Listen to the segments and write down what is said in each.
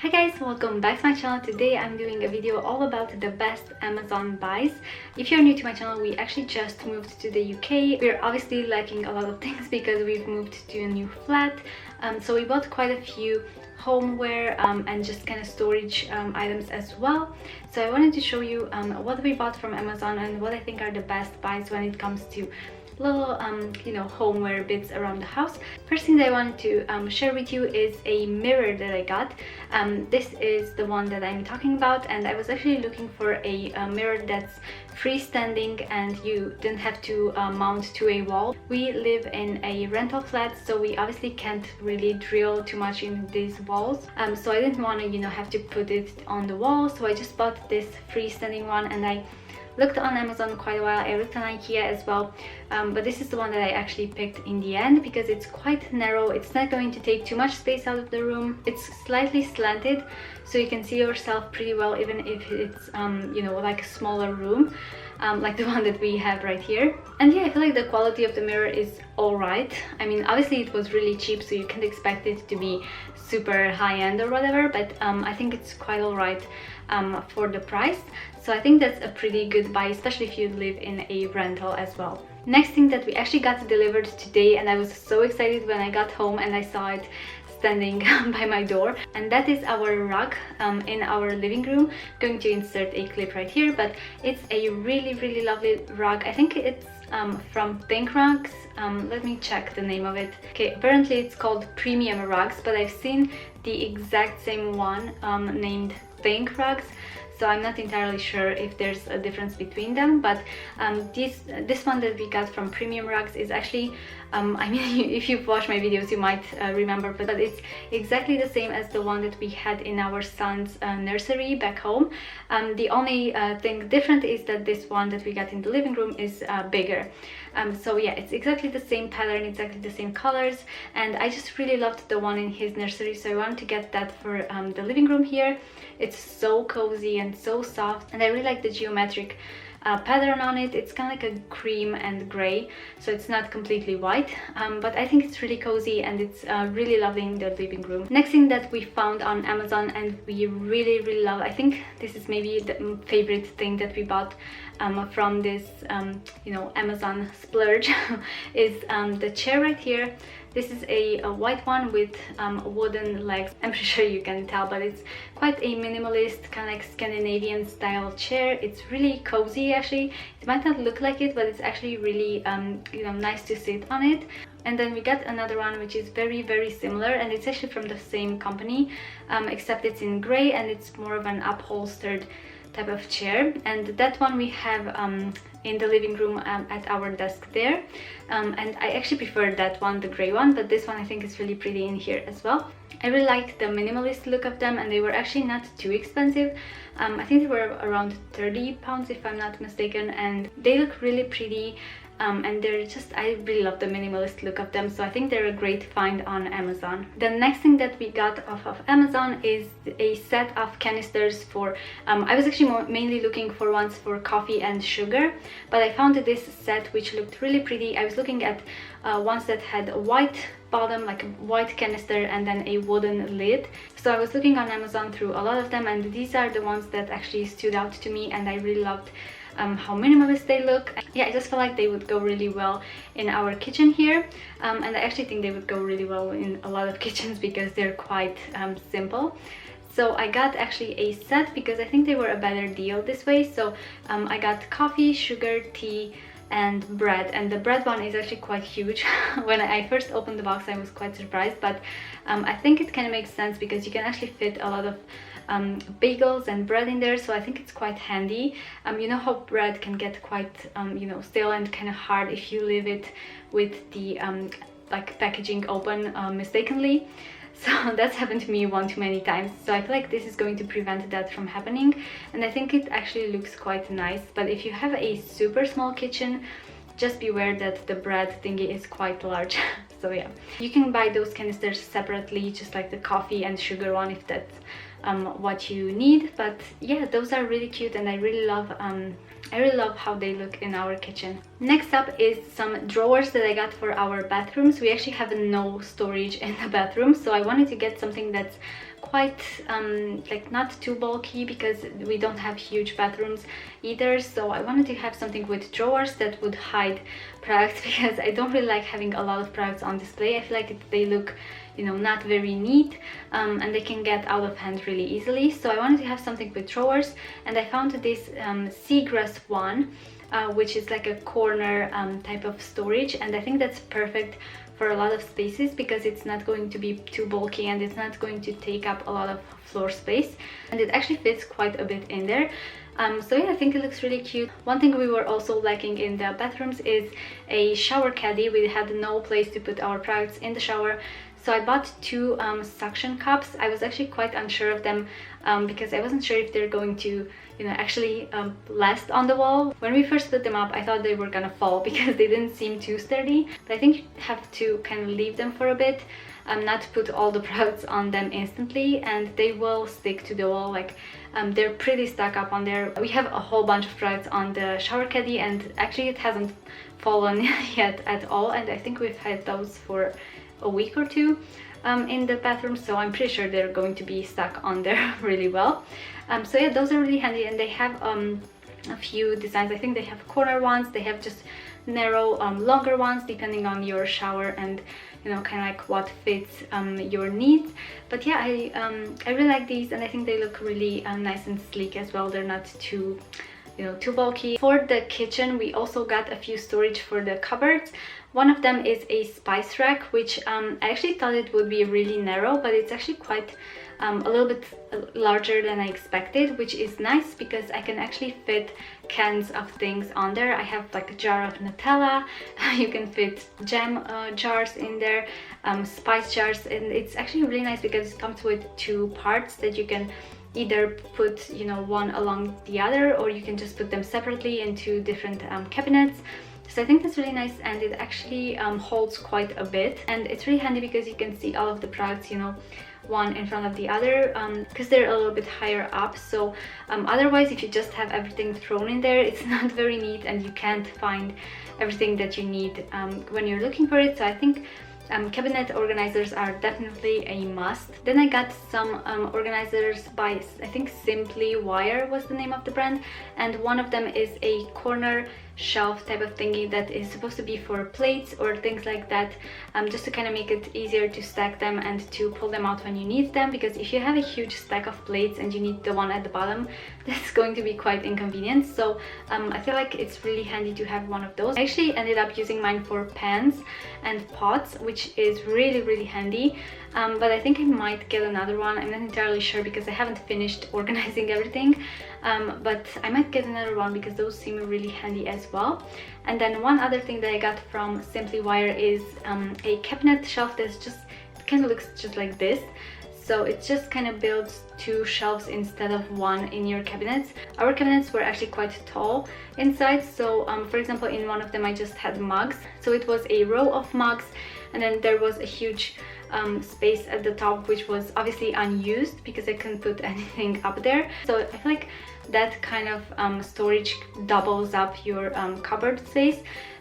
Hi guys, welcome back to my channel. Today I'm doing a video all about the best Amazon buys. If you're new to my channel, we actually just moved to the UK. We're obviously lacking a lot of things because we've moved to a new flat. So we bought quite a few homeware and just kind of storage items as well. So I wanted to show you what we bought from Amazon and what I think are the best buys when it comes to little homeware bits around the house. First thing that I wanted to share with you is a mirror that I got. This is the one that I'm talking about, and I was actually looking for a mirror that's freestanding and you didn't have to mount to a wall. We live in a rental flat, so we obviously can't really drill too much in these walls, so I didn't want to have to put it on the wall, so I just bought this freestanding one. And I looked on Amazon quite a while. I looked on IKEA as well, but this is the one that I actually picked in the end because it's quite narrow. It's not going to take too much space out of the room. It's slightly slanted, so you can see yourself pretty well even if it's like a smaller room, like the one that we have right here. And yeah, I feel like the quality of the mirror is alright. I mean, obviously it was really cheap, so you can't expect it to be super high-end or whatever, but I think it's quite alright for the price. So I think that's a pretty good buy, especially if you live in a rental as well. Next thing that we actually got delivered today, and I was so excited when I got home and I saw it standing by my door, and that is our rug in our living room. I'm going to insert a clip right here, but it's a really lovely rug. I think it's from Think Rugs. Let me check the name of it. Okay, apparently it's called Premium Rugs, but I've seen the exact same one named Think Rugs, so I'm not entirely sure if there's a difference between them. But this one that we got from Premium Rugs is actually I mean, if you've watched my videos you might remember, but it's exactly the same as the one that we had in our son's nursery back home. The only thing different is that this one that we got in the living room is bigger. So yeah, it's exactly the same pattern, exactly the same colors, and I just really loved the one in his nursery, so I wanted to get that for the living room here. It's so cozy and so soft, and I really like the geometric pattern on it. It's kind of like a cream and gray, so it's not completely white, but I think it's really cozy and it's really lovely in the living room. Next thing that we found on Amazon and we really love, I think this is maybe the favorite thing that we bought from this Amazon splurge is the chair right here. This is a white one with wooden legs. I'm pretty sure you can tell, but it's quite a minimalist, kind of like Scandinavian style chair. It's really cozy actually. It might not look like it, but it's actually really nice to sit on it. And then we got another one which is very similar, and it's actually from the same company, except it's in gray and it's more of an upholstered type of chair, and that one we have in the living room at our desk there, and I actually prefer that one, the gray one, but this one I think is really pretty in here as well. I really liked the minimalist look of them, and they were actually not too expensive. I think they were around £30 if I'm not mistaken, and they look really pretty. And they're just, I really love the minimalist look of them, so I think they're a great find on Amazon. The next thing that we got off of Amazon is a set of canisters for I was actually mainly looking for ones for coffee and sugar, but I found this set which looked really pretty. I was looking at ones that had a white bottom, like a white canister, and then a wooden lid. So I was looking on Amazon through a lot of them, and these are the ones that actually stood out to me, and I really loved how minimalist they look. Yeah, I just felt like they would go really well in our kitchen here, and I actually think they would go really well in a lot of kitchens because they're quite simple. So I got actually a set because I think they were a better deal this way. So I got coffee, sugar, tea, and bread, and the bread one is actually quite huge. When I first opened the box I was quite surprised, but I think it kind of makes sense because you can actually fit a lot of bagels and bread in there, so I think it's quite handy. You know how bread can get quite stale and kind of hard if you leave it with the like packaging open mistakenly. So that's happened to me one too many times, so I feel like this is going to prevent that from happening, and I think it actually looks quite nice. But if you have a super small kitchen, just beware that the bread thingy is quite large. So yeah, you can buy those canisters separately, just like the coffee and sugar one, if that's what you need. But yeah, those are really cute, and I really love how they look in our kitchen. Next up is some drawers that I got for our bathrooms. We actually have no storage in the bathroom, so I wanted to get something that's quite like not too bulky because we don't have huge bathrooms either, so I wanted to have something with drawers that would hide products because I don't really like having a lot of products on display. I feel like they look, you know, not very neat, and they can get out of hand really easily. So I wanted to have something with drawers, and I found this seagrass one, which is like a corner type of storage, and I think that's perfect for a lot of spaces because it's not going to be too bulky and it's not going to take up a lot of floor space, and it actually fits quite a bit in there. So yeah, I think it looks really cute. One thing we were also lacking in the bathrooms is a shower caddy. We had no place to put our products in the shower, so I bought two suction cups. I was actually quite unsure of them because I wasn't sure if they're going to, you know, actually last on the wall. When we first put them up, I thought they were gonna fall because they didn't seem too sturdy, but I think you have to kind of leave them for a bit, not to put all the products on them instantly, and they will stick to the wall. Like they're pretty stuck up on there. We have a whole bunch of products on the shower caddy, and actually it hasn't fallen yet at all, and I think we've had those for a week or two in the bathroom, so I'm pretty sure they're going to be stuck on there really well. So yeah, those are really handy, and they have a few designs. I think they have corner ones, they have just narrow longer ones depending on your shower and, you know, kind of like what fits your needs. But yeah, I really like these, and I think they look really nice and sleek as well. They're not too, you know, too bulky. For the kitchen, we also got a few storage for the cupboards. One of them is a spice rack, which I actually thought it would be really narrow, but it's actually quite a little bit larger than I expected, which is nice because I can actually fit cans of things on there. I have like a jar of Nutella, you can fit jam jars in there, spice jars, and it's actually really nice because it comes with two parts that you can either put, you know, one along the other, or you can just put them separately into different cabinets. So I think that's really nice, and it actually holds quite a bit, and it's really handy because you can see all of the products, you know, one in front of the other, because they're a little bit higher up. So otherwise, if you just have everything thrown in there, it's not very neat and you can't find everything that you need when you're looking for it. So I think cabinet organizers are definitely a must. Then I got some organizers by, I think Simply Wire was the name of the brand, and one of them is a corner shelf type of thingy that is supposed to be for plates or things like that, just to kind of make it easier to stack them and to pull them out when you need them, because if you have a huge stack of plates and you need the one at the bottom, that's going to be quite inconvenient. So I feel like it's really handy to have one of those. I actually ended up using mine for pans and pots, which is really handy, but I think I might get another one. I'm not entirely sure because I haven't finished organizing everything, but I might get another one because those seem really handy as well. And then one other thing that I got from Simply Wire is a cabinet shelf that's just, it kind of looks just like this. So it just kind of builds two shelves instead of one in your cabinets. Our cabinets were actually quite tall inside, so for example, in one of them I just had mugs. So it was a row of mugs, and then there was a huge space at the top, which was obviously unused because I couldn't put anything up there. So I feel like that kind of storage doubles up your cupboard space.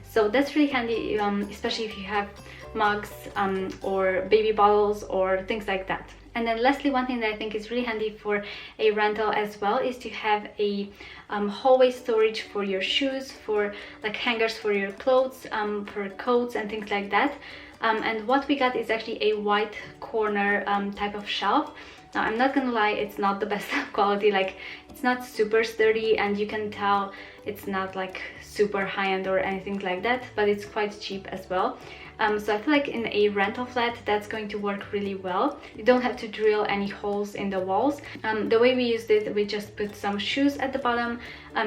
So that's really handy, especially if you have mugs or baby bottles or things like that. And then lastly, one thing that I think is really handy for a rental as well is to have a hallway storage for your shoes, for like hangers for your clothes, for coats and things like that. And what we got is actually a white corner type of shelf. Now, I'm not gonna lie, it's not the best quality. Like, it's not super sturdy, and you can tell it's not like super high-end or anything like that, but it's quite cheap as well. So I feel like in a rental flat that's going to work really well. You don't have to drill any holes in the walls. The way we used it, we just put some shoes at the bottom,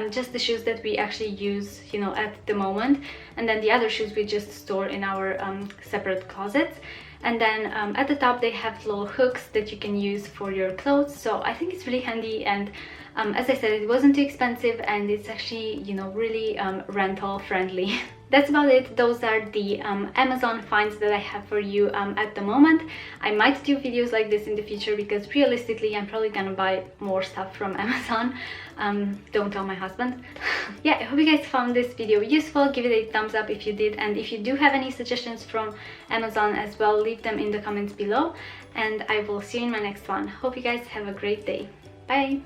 just the shoes that we actually use, you know, at the moment, and then the other shoes we just store in our separate closets. And then at the top they have little hooks that you can use for your clothes. So I think it's really handy, and as I said, it wasn't too expensive, and it's actually, you know, really rental friendly. that's about it. Those are the Amazon finds that I have for you at the moment. I might do videos like this in the future because realistically I'm probably gonna buy more stuff from Amazon. Don't tell my husband. Yeah, I hope you guys found this video useful. Give it a thumbs up if you did, and if you do have any suggestions from Amazon as well, leave them in the comments below, and I will see you in my next one. Hope you guys have a great day. Bye!